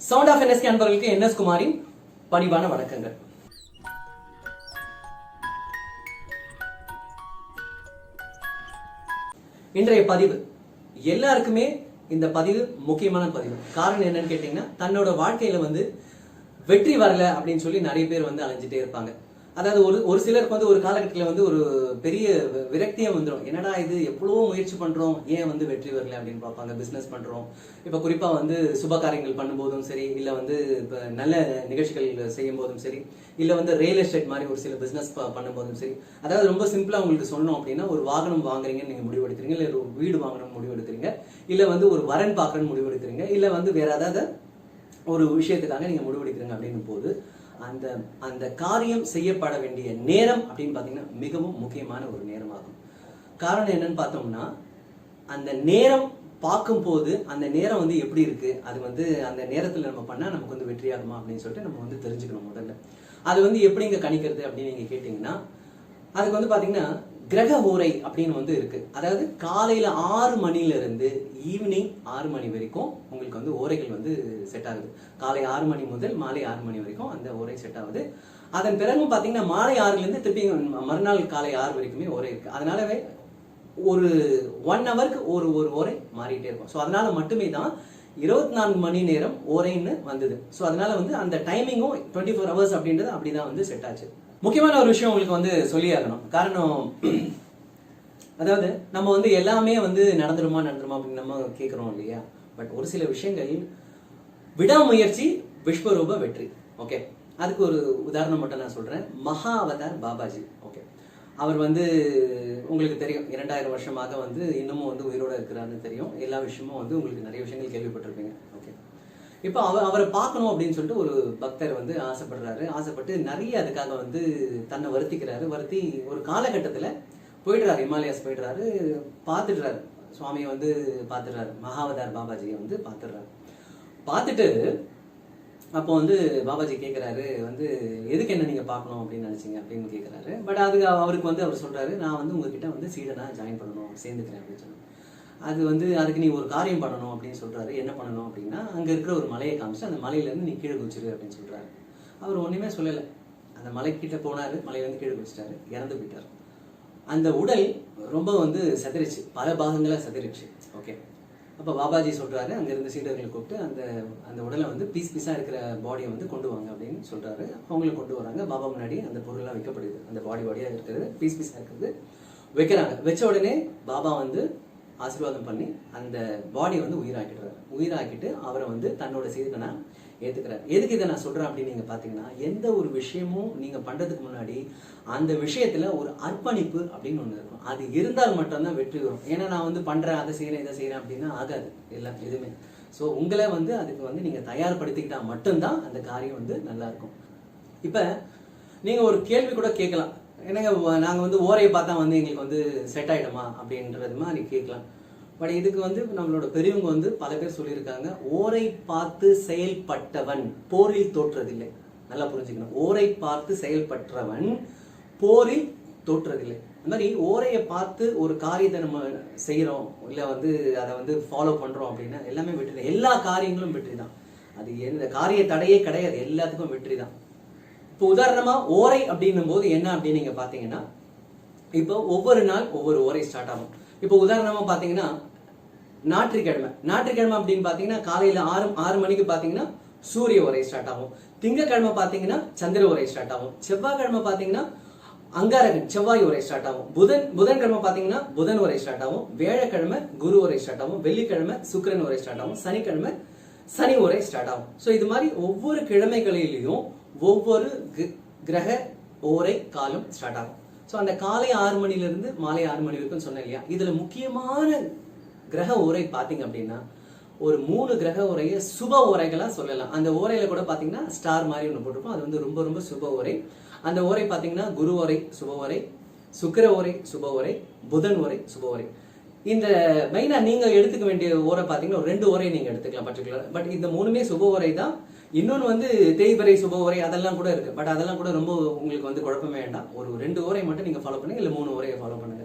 Sound of NSK அன்பர்களுக்கு NS குமாரின் பணிவான வணக்கங்கள். இன்றைய பதிவு எல்லாருக்குமே இந்த பதிவு முக்கியமான பதிவு. காரணம் என்னன்னு கேட்டீங்கன்னா, தன்னோட வாழ்க்கையில வெற்றி வரல அப்படின்னு சொல்லி நிறைய பேர் அலைஞ்சிட்டே இருப்பாங்க. அதாவது ஒரு சிலருக்கு ஒரு காலகட்டத்தில் ஒரு பெரிய விரக்தியே வந்துடும். என்னடா இது, எவ்வளவோ முயற்சி பண்றோம், ஏன் வெற்றி வரல அப்படின்னு பார்ப்பாங்க. பிசினஸ் பண்றோம், இப்ப குறிப்பா சுப காரியங்கள் பண்ணும்போதும் சரி, இல்ல இப்ப நல்ல நிகழ்ச்சிகள் செய்யும் போதும் சரி, இல்ல ரியல் எஸ்டேட் மாதிரி ஒரு சில பிசினஸ் பண்ணும்போதும் சரி. அதாவது ரொம்ப சிம்பிளா உங்களுக்கு சொல்லணும் அப்படின்னா, ஒரு வாகனம் வாங்குறீங்கன்னு நீங்க முடிவெடுக்கிறீங்க, இல்ல ஒரு வீடு வாங்கணும்னு முடிவெடுக்கிறீங்க, இல்ல ஒரு வரன் பார்க்கணும்னு முடிவெடுக்கிறீங்க, இல்ல வேற ஏதாவது ஒரு விஷயத்துக்காக நீங்க முடிவெடுக்கிறீங்க அப்படின்னு போது அந்த காரியம் செய்யப்பட வேண்டிய நேரம் அப்படின்னு பாத்தீங்கன்னா மிகவும் முக்கியமான ஒரு நேரமாகும். காரணம் என்னன்னு பார்த்தோம்னா, அந்த நேரம் பார்க்கும் போது அந்த நேரம் எப்படி இருக்கு, அது அந்த நேரத்துல நம்ம பண்ணா நமக்கு வெற்றியாகுமா அப்படின்னு சொல்லிட்டு நம்ம தெரிஞ்சுக்கணும். முதல்ல அது எப்படிங்க கணிக்கிறது அப்படின்னு நீங்க கேட்டீங்கன்னா, அதுக்கு பாத்தீங்கன்னா கிரக ஓரை அப்படின்னு இருக்கு. அதாவது காலையில 6 மணில இருந்து ஈவினிங் 6 மணி வரைக்கும் உங்களுக்கு ஓரைகள் செட் ஆகுது. காலை 6 மணி முதல் மாலை 6 மணி வரைக்கும் அந்த ஓரை செட் ஆகுது. அதன் பிறகு பாத்தீங்கன்னா மாலை 6ல இருந்து திருப்பி மறுநாள் காலை 6 வரைக்குமே ஓரை இருக்கு. அதனாலவே ஒரு 1 ஹவருக்கு ஒரு ஓரை மாறிட்டே இருக்கும். ஸோ அதனால மட்டுமே தான் 24 மணி நேரம் ஓரைன்னு வந்தது. ஸோ அதனால அந்த டைமிங்கும் 24 ஹவர்ஸ் அப்படின்றது அப்படிதான் செட் ஆச்சு. முக்கியமான ஒரு விஷயம் உங்களுக்கு சொல்லி ஆகணும். காரணம், அதாவது நம்ம எல்லாமே நடந்துருமா அப்படின்னு நம்ம கேட்கிறோம் இல்லையா. பட் ஒரு சில விஷயங்கள் விடாமுயற்சி விஸ்வரூப வெற்றி. ஓகே, அதுக்கு ஒரு உதாரணம் மட்டும் நான் சொல்றேன். மகா அவதார் பாபாஜி. ஓகே, அவர் உங்களுக்கு தெரியும், 2000 வருஷமாக இன்னமும் உயிரோட இருக்கிறாருன்னு தெரியும். எல்லா விஷயமும் உங்களுக்கு நிறைய விஷயங்கள் கேள்விப்பட்டிருப்பீங்க. ஓகே, இப்போ அவரை பார்க்கணும் அப்படின்னு சொல்லிட்டு ஒரு பக்தர் ஆசைப்படுறாரு. ஆசைப்பட்டு நிறைய அதுக்காக தன்னை வருத்தி ஒரு காலகட்டத்தில் போயிடுறாரு, ஹிமாலயாஸ் போயிடுறாரு. பார்த்துடுறாரு, சுவாமியை பார்த்துடுறாரு, மகாவதார் பாபாஜியை பார்த்துடுறாரு. பார்த்துட்டு அப்போ பாபாஜி கேட்குறாரு, எதுக்கு என்ன நீங்கள் பார்க்கணும் அப்படின்னு நினச்சிங்க அப்படின்னு கேட்குறாரு. பட் அதுக்கு அவருக்கு அவர் சொல்கிறாரு, நான் உங்ககிட்ட சீடனா ஜாயின் பண்ணணும், சேர்ந்துக்கிறேன் அப்படின்னு சொன்னார். அதுக்கு நீ ஒரு காரியம் பண்ணணும் அப்படின்னு சொல்றாரு. என்ன பண்ணணும் அப்படின்னா, அங்க இருக்கிற ஒரு மலையை காமிச்சு அந்த மலையிலேருந்து நீ கீழே குதிச்சிரு அப்படின்னு சொல்றாரு. அவர் ஒண்ணுமே சொல்லலை. அந்த மலை கிட்ட போனாரு, மலையிலேருந்து கீழே குதிச்சிட்டாரு, இறந்து போயிட்டாரு. அந்த உடல் ரொம்ப சதறிச்சு, பல பாகங்களா சதறிச்சு. ஓகே, அப்ப பாபாஜி சொல்றாரு, அங்க இருந்து சீடர்களை கூப்பிட்டு அந்த உடலை பீஸ் பீஸா இருக்கிற பாடியை கொண்டு வாங்க அப்படின்னு சொல்றாரு. அவங்களும் கொண்டு வராங்க. பாபா முன்னாடி அந்த பொருள்லாம் வைக்கப்படுது. அந்த பாடியா இருக்கிறது, பீஸ் பீஸா இருக்கிறது வைக்கிறாங்க. வச்ச உடனே பாபா ஆசீர்வாதம் பண்ணி அந்த பாடி உயிராக்கிடுறாரு. உயிராக்கிட்டு அவரை தன்னோட சீடனா ஏத்துக்கிறார். எதுக்கு இதை நான் சொல்றேன் அப்படின்னு நீங்க பாத்தீங்கன்னா, எந்த ஒரு விஷயமும் நீங்க பண்றதுக்கு முன்னாடி அந்த விஷயத்துல ஒரு அர்ப்பணிப்பு அப்படின்னு ஒண்ணு இருக்கும். அது இருந்தால் மட்டும்தான் வெற்றி வரும். ஏன்னா நான் பண்றேன், அதை செய்யறேன், இதை செய்யறேன் அப்படின்னா ஆகாது எல்லாம் எதுவுமே. ஸோ உங்களை அதுக்கு நீங்க தயார்படுத்திக்கிட்டா மட்டும்தான் அந்த காரியம் நல்லா இருக்கும். இப்ப நீங்க ஒரு கேள்வி கூட கேட்கலாம், என்னங்க நாங்க ஓரையை பார்த்தா எங்களுக்கு செட் ஆயிடுமா அப்படின்றது மாதிரி கேட்கலாம். பட் இதுக்கு நம்மளோட பெரியவங்க பல பேர் சொல்லியிருக்காங்க, ஓரை பார்த்து செயல்பட்டவன் போரில் தோற்றதில்லை. நல்லா புரிஞ்சுக்கணும். ஓரை பார்த்து செயல்பட்டவன் போரில் தோற்றதில்லை. அந்த மாதிரி ஓரையை பார்த்து ஒரு காரியத்தை நம்ம செய்யறோம், இல்ல அதை ஃபாலோ பண்றோம் அப்படின்னா எல்லாமே வெற்றி தான். எல்லா காரியங்களும் வெற்றி தான். அது எந்த காரிய தடையே கிடையாது, எல்லாத்துக்கும் வெற்றி தான். இப்போ உதாரணமா ஓரை அப்படின்னும் போது என்ன அப்படின்னு நீங்க பாத்தீங்கன்னா, இப்போ ஒவ்வொரு நாள் ஒவ்வொரு ஓரை ஸ்டார்ட் ஆகும். இப்போ உதாரணமா பாத்தீங்கன்னா, ஞாயிற்றுக்கிழமை அப்படின்னு பாத்தீங்கன்னா காலையில 6 மணிக்கு பாத்தீங்கன்னா சூரிய ஓரை ஸ்டார்ட் ஆகும். திங்கக்கிழமை பாத்தீங்கன்னா சந்திர ஓரை ஸ்டார்ட் ஆகும். செவ்வாய்க்கிழமை பாத்தீங்கன்னா அங்காரகன் செவ்வாய் ஓரை ஸ்டார்ட் ஆகும். புதன்கிழமை பாத்தீங்கன்னா புதன் ஓரை ஸ்டார்ட் ஆகும். வியாழக்கிழமை குரு ஓரை ஸ்டார்ட் ஆகும். வெள்ளிக்கிழமை சுக்கிரன் ஓரை ஸ்டார்ட் ஆகும். சனிக்கிழமை சனி ஓரை ஸ்டார்ட் ஆகும். ஸோ இது மாதிரி ஒவ்வொரு கிழமைகளிலையும் ஒவ்வொரு கிரக ஓரை காலம் ஸ்டார்ட் ஆகும். ஸோ அந்த காலை 6 மணில இருந்து மாலை 6 மணி வரைக்கும் சொன்னேன் இல்லையா. இதுல முக்கியமான கிரக ஓரை பாத்தீங்க அப்படின்னா, ஒரு 3 கிரக ஓரையை சுப ஓரைகளா சொல்லலாம். அந்த ஓரையில கூட பாத்தீங்கன்னா ஸ்டார் மாதிரி ஒன்று போட்டிருப்போம். அது ரொம்ப ரொம்ப சுப ஓரை. அந்த ஓரை பாத்தீங்கன்னா குரு ஓரை சுப ஓரை, சுக்கிர ஓரை சுப ஓரை, புதன் ஓரை சுப ஓரை. இந்த மெயினா நீங்க எடுத்துக்க வேண்டிய ஓரை பாத்தீங்கன்னா 2 ஓரை நீங்க எடுத்துக்கலாம் பர்டிகுலர். பட் இந்த 3மே சுப ஓரை தான். இன்னொன்னு தேய்பிறை சுப ஓரை அதெல்லாம் கூட இருக்கு. பட் அதெல்லாம் கூட ரொம்ப உங்களுக்கு குழப்பமே வேண்டாம். ஒரு 2 ஓரை மட்டும் நீங்க ஃபாலோ பண்ணுங்க, இல்ல 3 ஓரையை ஃபாலோ பண்ணுங்க.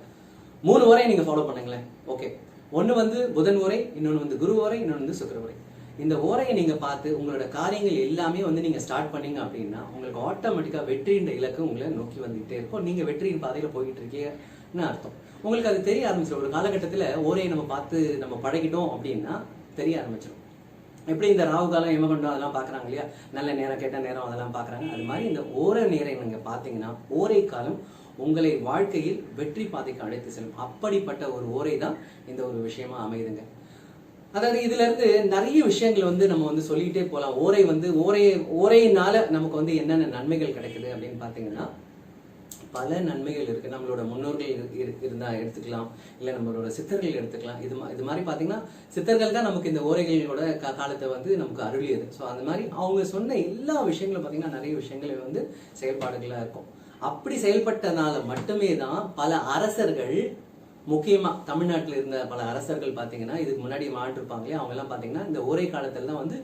3 ஓரையை நீங்க ஃபாலோ பண்ணுங்களேன். ஓகே, ஒன்னு புதன் ஓரை, இன்னொன்னு குரு ஓரை, இன்னொன்னு சுக்கிர ஓரை. இந்த ஓரையை நீங்க பார்த்து உங்களோட காரியங்கள் எல்லாமே வந்து நீங்க ஸ்டார்ட் பண்ணீங்க அப்படின்னா உங்களுக்கு ஆட்டோமேட்டிக்கா வெற்றியின் இலக்கு உங்களை நோக்கி வந்துகிட்டே இருக்கும். நீங்க வெற்றியின் பாதையில போயிட்டு இருக்கீங்கன்னு அர்த்தம். உங்களுக்கு அது தெரிய ஆரம்பிச்சிடும். ஒரு காலகட்டத்துல ஓரையை நம்ம பார்த்து நம்ம பழகிட்டோம் அப்படின்னா தெரிய ஆரம்பிச்சிடும். எப்படி இந்த ராகு காலம் யமகண்டம் அதெல்லாம் பாக்குறாங்க இல்லையா, நல்ல நேரம் கெட்ட நேரம் அதெல்லாம் பாக்குறாங்க. அது மாதிரி இந்த ஓரை நேரம் நீங்க பாத்தீங்கன்னா ஓரை காலம் உங்களை வாழ்க்கையில் வெற்றி பாதைக்கு அழைத்து செல்லும். அப்படிப்பட்ட ஒரு ஓரை தான் இந்த ஒரு விஷயமா அமையுதுங்க. அதாவது இதுல இருந்து நிறைய விஷயங்கள் வந்து நம்ம வந்து சொல்லிக்கிட்டே போகலாம். ஓரையினால நமக்கு வந்து என்னென்ன நன்மைகள் கிடைக்குது அப்படின்னு பாத்தீங்கன்னா பல நன்மைகள் இருக்கு. நம்மளோட முன்னோர்கள் இருந்தா எடுத்துக்கலாம், இல்ல நம்மளோட சித்தர்கள் எடுத்துக்கலாம். இது மாதிரி பாத்தீங்கன்னா சித்தர்கள் தான் நமக்கு இந்த ஓரைகளோட காலத்தை வந்து நமக்கு அருளியது. ஸோ அந்த மாதிரி அவங்க சொன்ன எல்லா விஷயங்களும் பாத்தீங்கன்னா நிறைய விஷயங்கள் வந்து செயல்பாடுகளா இருக்கும். அப்படி செயல்பட்டனால மட்டுமே தான் பல அரசர்கள், முக்கியமா தமிழ்நாட்டில் இருந்த பல அரசர்கள் பாத்தீங்கன்னா இதுக்கு முன்னாடி மாட்டிருப்பாங்களே அவங்க எல்லாம் பாத்தீங்கன்னா இந்த ஓரை காலத்துல தான் வந்து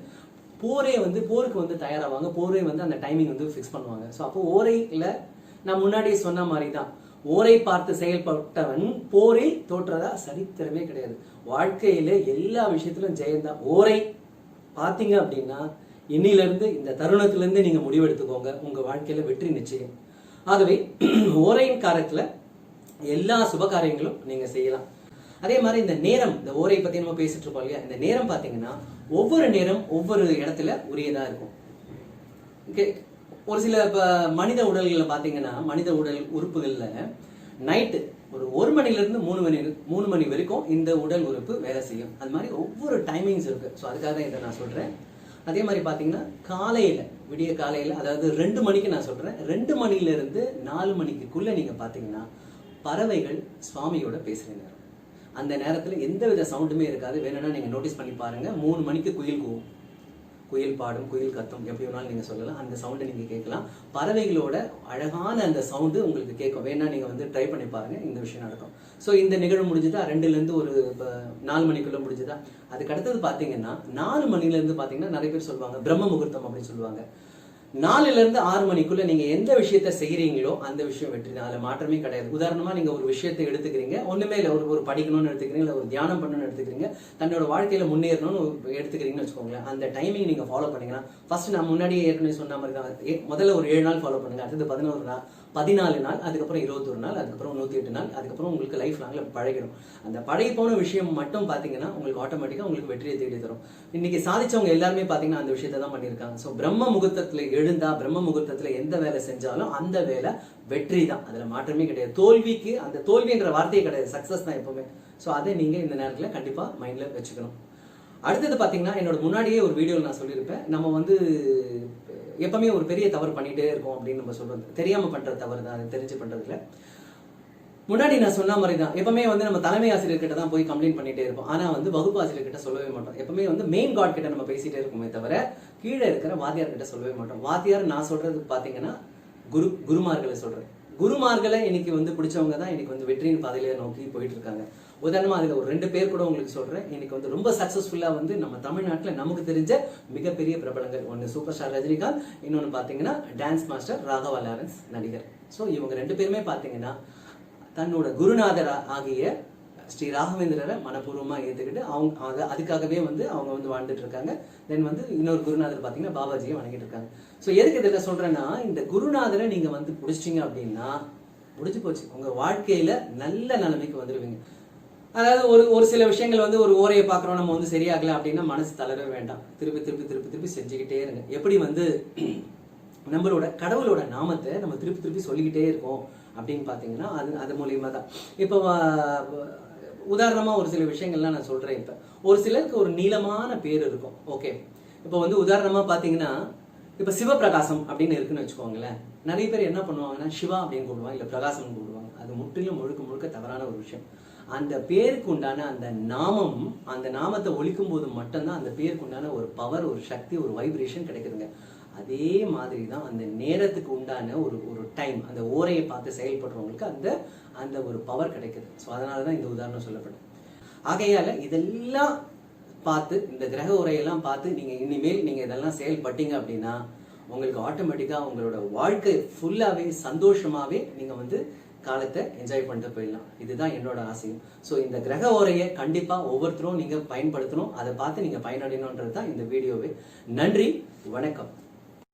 போருக்கு வந்து தயாராவாங்க. போரே வந்து அந்த டைமிங் வந்து ஃபிக்ஸ் பண்ணுவாங்க. ஸோ அப்போ ஓரையில நான் முன்னாடியே சொன்ன மாதிரி தான், ஓரை பார்த்து செயல்பட்டவன் போரில் தோற்றதா சரித்திரமே கிடையாது. வாழ்க்கையில எல்லா விஷயத்திலும் ஜெயந்தான். ஓரை பாத்தீங்க அப்படின்னா இன்னில இருந்து இந்த தருணத்துல இருந்து நீங்க முடிவெடுத்துக்கோங்க, உங்க வாழ்க்கையில வெற்றி நிச்சயம். ஆகவே ஓரையின் காலத்துல எல்லா சுப காரியங்களும் நீங்க செய்யலாம். அதே மாதிரி இந்த நேரம், இந்த ஓரை பத்தி நம்ம பேசிட்டு இருக்கோம் இல்லையா, இந்த நேரம் பாத்தீங்கன்னா ஒவ்வொரு நேரம் ஒவ்வொரு இடத்துல உரியதா இருக்கும். ஒரு சில மனித உடல்களை பாத்தீங்கன்னா மனித உடல் உறுப்புகள்ல நைட்டு ஒரு மணில இருந்து 3 மணி வரைக்கும் இந்த உடல் உறுப்பு வேலை செய்யும். அது மாதிரி ஒவ்வொரு டைமிங்ஸ் இருக்கு. ஸோ அதுக்காக தான் இதை நான் சொல்றேன். அதே மாதிரி பாத்தீங்கன்னா காலையில, விடிய காலையில, அதாவது 2 மணிக்கு நான் சொல்றேன், 2 மணில இருந்து 4 மணிக்குள்ள நீங்க பாத்தீங்கன்னா பறவைகள் சுவாமியோட பேசுற நேரம். அந்த நேரத்துல எந்தவித சவுண்டுமே இருக்காது. வேணும்னா நீங்க நோட்டீஸ் பண்ணி பாருங்க. 3 மணிக்கு குயில் கூவும், குயில் பாடும், குயில் கத்தும், எப்படி வேணாலும் நீங்க சொல்லலாம். அந்த சவுண்டை நீங்க கேட்கலாம். பறவைகளோட அழகான அந்த சவுண்டு உங்களுக்கு கேட்கும். வேணா நீங்க வந்து ட்ரை பண்ணி பாருங்க, இந்த விஷயம் நடக்கும். ஸோ இந்த நிகழ்வு முடிஞ்சுதா, 2ல இருந்து ஒரு 4 மணிக்குள்ள முடிஞ்சுதா. அதுக்கு அடுத்தது பாத்தீங்கன்னா 4 மணில இருந்து பாத்தீங்கன்னா நிறைய பேர் சொல்லுவாங்க பிரம்ம முகூர்த்தம் அப்படின்னு சொல்லுவாங்க. 4ல இருந்து 6 மணிக்குள்ள நீங்க எந்த விஷயத்த செய்யறீங்களோ அந்த விஷயம் வெற்றி தான். அதுல மாற்றமே கிடையாது. உதாரணமா நீங்க ஒரு விஷயத்தை எடுத்துக்கிறீங்க, ஒண்ணுமே இல்லை, ஒரு படிக்கணும்னு எடுத்துக்கிறீங்க, இல்லை ஒரு தியானம் பண்ணணும்னு எடுத்துக்கிறீங்க, தன்னோட வாழ்க்கையில முன்னேறணும்னு எடுத்துக்கிறீங்கன்னு வச்சுக்கோங்களேன். அந்த டைமிங் நீங்க ஃபாலோ பண்ணீங்கன்னா, ஃபர்ஸ்ட் நான் முன்னாடியே ஏற்கனவே சொன்ன மாதிரி தான், முதல்ல ஒரு 7 நாள் ஃபாலோ பண்ணுங்க, அடுத்தது 14 நாள், 14 நாள், அதுக்கப்புறம் 21 நாள், அதுக்கப்புறம் 108 நாள், அதுக்கப்புறம் உங்களுக்கு லைஃப் லாங்ல பழகிடும். அந்த பழகி போன விஷயம் மட்டும் பாத்தீங்கன்னா உங்களுக்கு ஆட்டோமேட்டிக்கா உங்களுக்கு வெற்றியை தேடி தரும். இன்னைக்கு சாதிச்சவங்க எல்லாருமே பாத்தீங்கன்னா அந்த விஷயத்தை தான் பண்ணியிருக்காங்க. ஸோ பிரம்ம முகூர்த்தத்துல எழுந்தா, பிரம்ம முகூர்த்தத்துல எந்த வேலை செஞ்சாலும் அந்த வேலை வெற்றி தான். அதுல மாற்றமே கிடையாது. தோல்விக்கு அந்த தோல்வின்ற வார்த்தையே கிடையாது, சக்சஸ் தான் எப்பவுமே. ஸோ அதை நீங்க இந்த நேரத்துல கண்டிப்பா மைண்ட்ல வச்சுக்கணும். அடுத்தது பாத்தீங்கன்னா என்னோட முன்னாடியே ஒரு வீடியோவில் நான் சொல்லியிருப்பேன், நம்ம வந்து எப்பவுமே ஒரு பெரிய தவறு பண்ணிட்டே இருக்கோம் அப்படின்னு நம்ம சொல்றது, தெரியாம பண்ற தவறு தான், அது தெரிஞ்சு பண்றதுல. முன்னாடி நான் சொன்ன மாதிரி தான், எப்பவுமே வந்து நம்ம தலைமை ஆசிரியர்கிட்ட தான் போய் கம்ப்ளைண்ட் பண்ணிட்டே இருப்போம். ஆனா வந்து வகுப்பு ஆசிரியர்கிட்ட சொல்லவே மாட்டோம். எப்பவுமே வந்து மெயின் காட் கிட்ட நம்ம பேசிட்டே இருக்கோமே தவிர கீழே இருக்கிற வாத்தியார் கிட்ட சொல்லவே மாட்டோம். வாத்தியார் நான் சொல்றது பாத்தீங்கன்னா குருமார்களை சொல்றேன். குருமார்களை இன்னைக்கு வந்து பிடிச்சவங்க தான் இன்னைக்கு வந்து வெற்றியின் பாதையில நோக்கி போயிட்டு இருக்காங்க. உதாரணமா அதுல ஒரு 2 பேர் கூட உங்களுக்கு சொல்றேன். இன்னைக்கு வந்து ரொம்ப சக்சஸ்ஃபுல்லா வந்து நம்ம தமிழ்நாட்டுல நமக்கு தெரிஞ்ச மிகப்பெரிய பிரபலங்கள், ஒன்னு சூப்பர் ஸ்டார் ரஜினிகாந்த், இன்னொன்னு பாத்தீங்கன்னா டான்ஸ் மாஸ்டர் ராகவா லாரன்ஸ் நடிகர். ஸோ இவங்க 2 பேருமே பாத்தீங்கன்னா தன்னோட குருநாதர் ஆகிய ஸ்ரீ ராகவேந்திரரை மனப்பூர்வமா ஏத்துக்கிட்டு அவங்க அதுக்காகவே வந்து அவங்க வந்து வாழ்ந்துட்டு இருக்காங்க. தென் வந்து இன்னொரு குருநாதர் பாத்தீங்கன்னா பாபாஜியை வணங்கிட்டு இருக்காங்க. ஸோ எதுக்கு இதில் சொல்றேன்னா, இந்த குருநாதரை நீங்க வந்து பிடிச்சிட்டீங்க அப்படின்னா முடிஞ்சு போச்சு, உங்க வாழ்க்கையில நல்ல நிலைமைக்கு வந்துடுவீங்க. அதாவது ஒரு சில விஷயங்கள் வந்து ஒரு ஓரையை பாக்குறோம், நம்ம வந்து சரியாகல அப்படின்னா மனசு தளரவே வேண்டாம். திருப்பி திருப்பி திருப்பி திருப்பி செஞ்சுக்கிட்டே இருங்க. எப்படி வந்து நம்மளோட கடவுளோட நாமத்தை நம்ம திருப்பி திருப்பி சொல்லிக்கிட்டே இருக்கோம் அப்படின்னு பாத்தீங்கன்னா அது மூலியமா தான். இப்போ உதாரணமா ஒரு சில விஷயங்கள்லாம் நான் சொல்றேன். இப்ப ஒரு சிலருக்கு ஒரு நீளமான பேர் இருக்கும். ஓகே, இப்போ வந்து உதாரணமா பாத்தீங்கன்னா இப்ப சிவபிரகாசம் அப்படின்னு இருக்குன்னு வச்சுக்கோங்களேன். நிறைய பேர் என்ன பண்ணுவாங்கன்னா சிவா அப்படின்னு கூப்பிடுவாங்க, இல்ல பிரகாசம் கூப்பிடுவாங்க. அது முற்றிலும் முழுக்க முழுக்க தவறான ஒரு விஷயம். அந்த பேருக்கு உண்டான அந்த நாமம், அந்த நாமத்தை ஒழிக்கும் போது மட்டும்தான் அந்த பேருக்கு உண்டான ஒரு பவர், ஒரு சக்தி, ஒரு வைப்ரேஷன் கிடைக்குதுங்க. அதே மாதிரி தான் அந்த நேரத்துக்கு உண்டான ஒரு டைம், அந்த ஓரையை பார்த்து செயல்படுறவங்களுக்கு அந்த ஒரு பவர் கிடைக்குது. ஸோ அதனாலதான் இந்த உதாரணம் சொல்லப்படும். ஆகையால இதெல்லாம் பார்த்து, இந்த கிரக உரையெல்லாம் பார்த்து நீங்க இனிமேல் நீங்க இதெல்லாம் செயல்பட்டீங்க அப்படின்னா உங்களுக்கு ஆட்டோமேட்டிக்கா உங்களோட வாழ்க்கை ஃபுல்லாவே சந்தோஷமாவே நீங்க வந்து காலத்தை என்ஜாய் பண்ணிட்டு போயிடலாம். இதுதான் என்னோட ஆசையும். ஸோ இந்த கிரக ஓரையை கண்டிப்பா ஒவ்வொருத்தரும் நீங்க பயன்படுத்தணும், அதை பார்த்து நீங்க பயனடையணும்ன்றது தான் இந்த வீடியோவே. நன்றி, வணக்கம்.